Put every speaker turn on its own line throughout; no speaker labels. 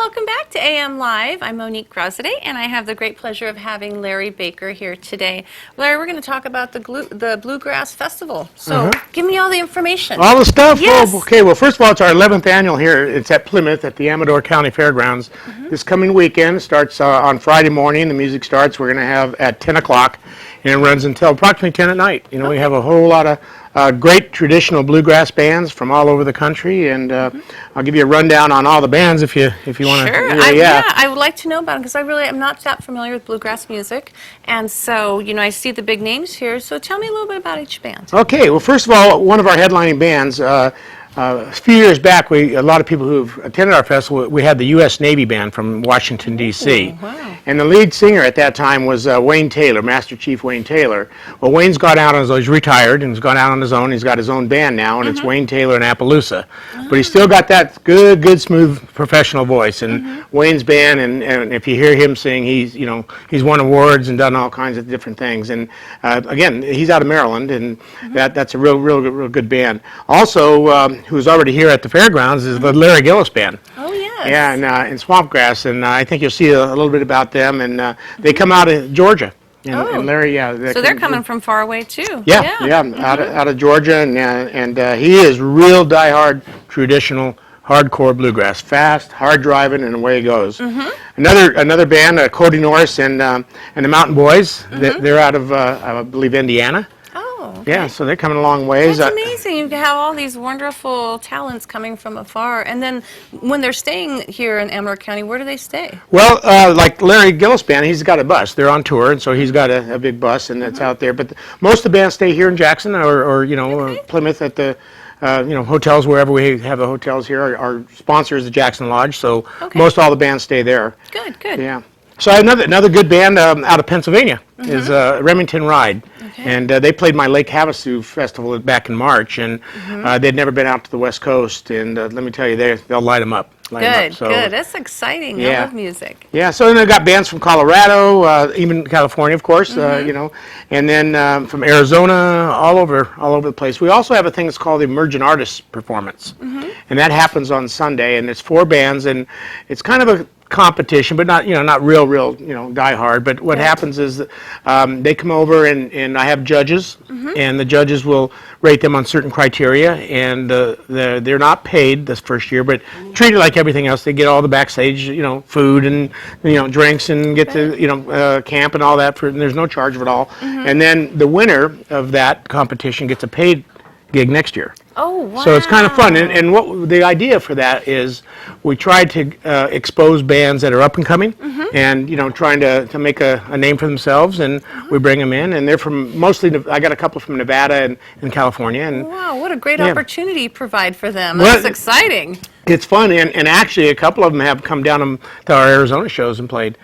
welcome back to AM Live. I'm Monique Graziadei, and I have the great pleasure of having Larry Baker here today. Larry, we're going to talk about the Bluegrass Festival. So give me all the information.
All the stuff?
Yes.
Oh, okay, well, first of all, it's our 11th annual here. It's at Plymouth at the Amador County Fairgrounds. This coming weekend starts on Friday morning. The music starts. We're going to have at 10 o'clock, and it runs until approximately 10 at night. You know, we have a whole lot of great traditional bluegrass bands from all over the country, and I'll give you a rundown on all the bands if you want to.
Sure. I would like to know about them because I really am not that familiar with bluegrass music, and so I see the big names here. So tell me a little bit about each band.
Okay. Well, first of all, one of our headlining bands. A few years back, a lot of people who've attended our festival, we had the U.S. Navy Band from Washington, D.C.
Wow.
And the lead singer at that time was Wayne Taylor, Master Chief Wayne Taylor. Well, Wayne's got out on his own. He's retired and he's gone out on his own. He's got his own band now, and it's Wayne Taylor and Appaloosa. But he's still got that good, smooth, professional voice. And Wayne's band, and if you hear him sing, he's won awards and done all kinds of different things. And again, he's out of Maryland, and that's a real good band. Also, who's already here at the fairgrounds is the Larry Gillis Band.
Oh, yes.
Yeah, and in Swampgrass, and I think you'll see a little bit about them. And they come out of Georgia. And Larry,
so they're coming from far away too.
Yeah. Out of Georgia, and he is real diehard traditional hardcore bluegrass, fast, hard driving, and away he goes. Another band, Cody Norris and the Mountain Boys. They're out of I believe Indiana.
Okay.
Yeah, so they're coming a long ways.
That's amazing. You have all these wonderful talents coming from afar. And then when they're staying here in Amador County, where do they stay?
Well, like Larry Gillis Band, he's got a bus. They're on tour, and so he's got a big bus, and it's out there. But most of the bands stay here in Jackson or Plymouth at the hotels, wherever we have the hotels here. Our sponsor is the Jackson Lodge, so most all the bands stay there.
Good.
Yeah. So another good band out of Pennsylvania is Remington Ride. And they played my Lake Havasu festival back in March, and they'd never been out to the West Coast, and let me tell you, they'll light them up.
Good. That's exciting. I love music.
Yeah, so then I've got bands from Colorado, even California, of course, and then from Arizona, all over the place. We also have a thing that's called the Emergent Artists Performance, and that happens on Sunday, and it's 4 bands, and it's kind of a competition, but not real die hard. But what happens is that, they come over and I have judges, and the judges will rate them on certain criteria, and they're not paid this first year, but treated like everything else. They get all the backstage, food and drinks, and get to camp and all that. And there's no charge of it all. And then the winner of that competition gets a paid gig next year.
Oh, wow.
So it's kind of fun, and what the idea for that is, we tried to expose bands that are up and coming, and trying to make a name for themselves, and we bring them in, and they're from mostly. I got a couple from Nevada and California, and
wow, what a great opportunity you provide for them. That's exciting.
It's fun, and actually a couple of them have come down to our Arizona shows and played.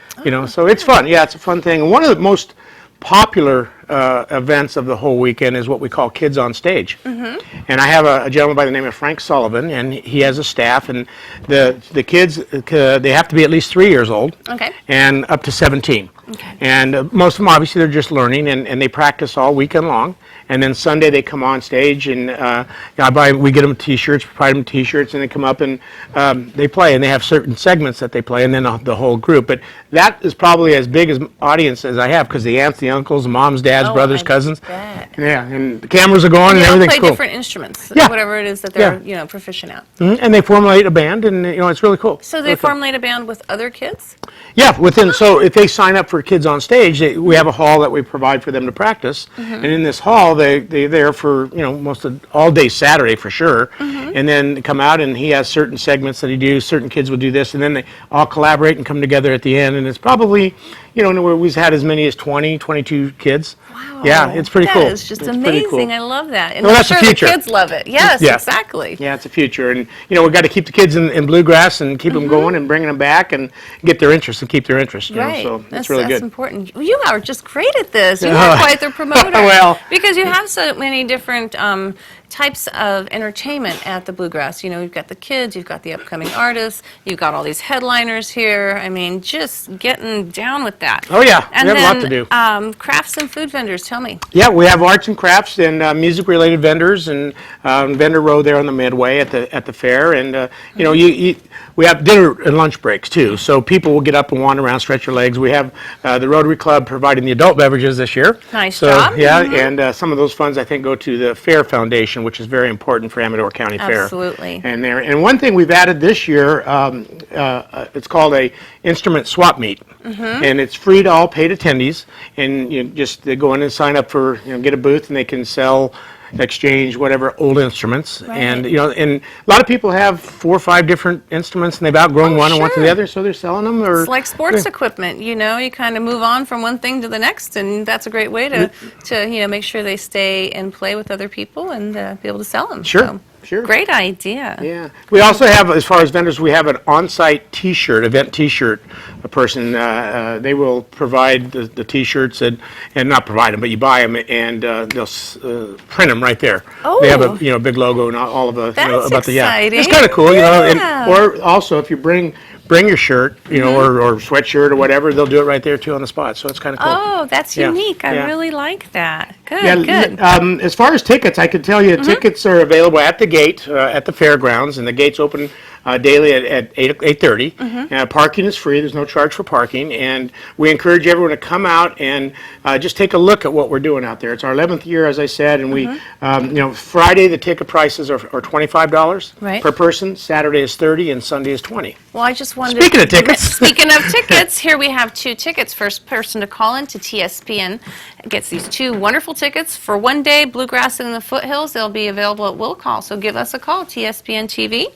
So it's fun. Yeah, it's a fun thing. One of the most popular events of the whole weekend is what we call Kids on Stage. And I have a gentleman by the name of Frank Sullivan, and he has a staff, and the kids, they have to be at least 3 years old and up to 17. And most of them, obviously, they're just learning, and they practice all weekend long. And then Sunday they come on stage, and we get them T-shirts, provide them T-shirts, and they come up and they play, and they have certain segments that they play, and then the whole group. But that is probably as big as audience as I have, because the aunts, the uncles, the moms, dads, brothers, cousins. Yeah, and the cameras are going, and everything's cool.
They play different instruments, whatever it is that they're proficient at.
And they formulate a band, and it's really cool.
So they formulate a band with other kids?
Yeah, so if they sign up for Kids on Stage, we have a hall that we provide for them to practice, and in this hall they're there for most of all day Saturday for sure, and then they come out, and he has certain segments that he does. Certain kids will do this, and then they all collaborate and come together at the end, and it's probably we've had as many as 20, 22 kids.
Wow.
Yeah, it's pretty cool.
That is just amazing. Cool. I love that. And
well,
I'm
that's
sure
the future.
The kids love it. Yes, exactly.
Yeah, it's a future. And, we've got to keep the kids in bluegrass and keep them going and bringing them back and get their interest and keep their interest.
Right.
So that's really good.
That's important. You are just great at this. You are quite the promoter.
Well.
Because you have so many different types of entertainment at the Bluegrass. You've got the kids, you've got the upcoming artists, you've got all these headliners here. I mean, just getting down with that.
Oh, yeah.
And
we have
then,
a lot to do.
Crafts and food vendors, tell me.
Yeah, we have arts and crafts and music-related vendors and vendor row there on the Midway at the fair. And you know, we have dinner and lunch breaks too, so people will get up and wander around, stretch their legs. We have the Rotary Club providing the adult beverages this year.
Nice
so,
job.
Yeah, and some of those funds I think go to the Fair Foundation, which is very important for Amador County Fair.
Absolutely.
And one thing we've added this year, it's called a instrument swap meet, and it's free to all paid attendees. And they go in and sign up for, get a booth, and they can sell, exchange, whatever, old instruments.
Right.
And and a lot of people have 4 or 5 different instruments, and they've outgrown one and went to the other, so they're selling them. Or
It's like sports equipment, you kind of move on from one thing to the next, and that's a great way to make sure they stay and play with other people and be able to sell them.
Sure.
So,
Sure.
Great idea.
Yeah. We also have, as far as vendors, we have an on-site T-shirt, event T-shirt. A person, they will provide the T-shirts and not provide them, but you buy them and they'll print them right there. They have a big logo and all of the
That's
about the
exciting.
It's kind of cool,
Yeah.
or also if you bring your shirt, or sweatshirt or whatever, they'll do it right there too on the spot. So it's kind of cool.
Oh, that's
Yeah.
unique. I
Yeah.
really like that. Good,
Yeah,
good.
as far as tickets, I can tell you tickets are available at the gate at the fairgrounds, and the gates open daily at 8:30. Parking is free. There's no charge for parking, and we encourage everyone to come out and just take a look at what we're doing out there. It's our 11th year, as I said, and we, Friday the ticket prices are $25
Right.
per person. Saturday is $30, and Sunday is $20.
Well, I just wanted
Speaking of tickets.
Speaking of tickets, here we have 2 tickets. First person to call in to TSPN gets these 2 wonderful tickets for one day, Bluegrassin in the Foothills. They'll be available at will call, so give us a call, TSPN TV.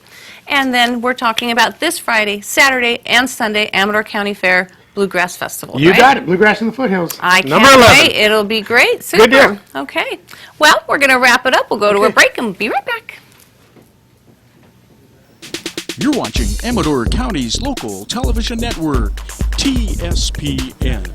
And then we're talking about this Friday, Saturday, and Sunday, Amador County Fair Bluegrass Festival.
You
right?
got it. Bluegrass in the Foothills.
I
Number
can't
11.
wait. It'll be great. Super.
Good deal.
Okay. Well, we're going to wrap it up. We'll go to a
Okay.
break and be right back.
You're watching Amador County's local television network, TSPN.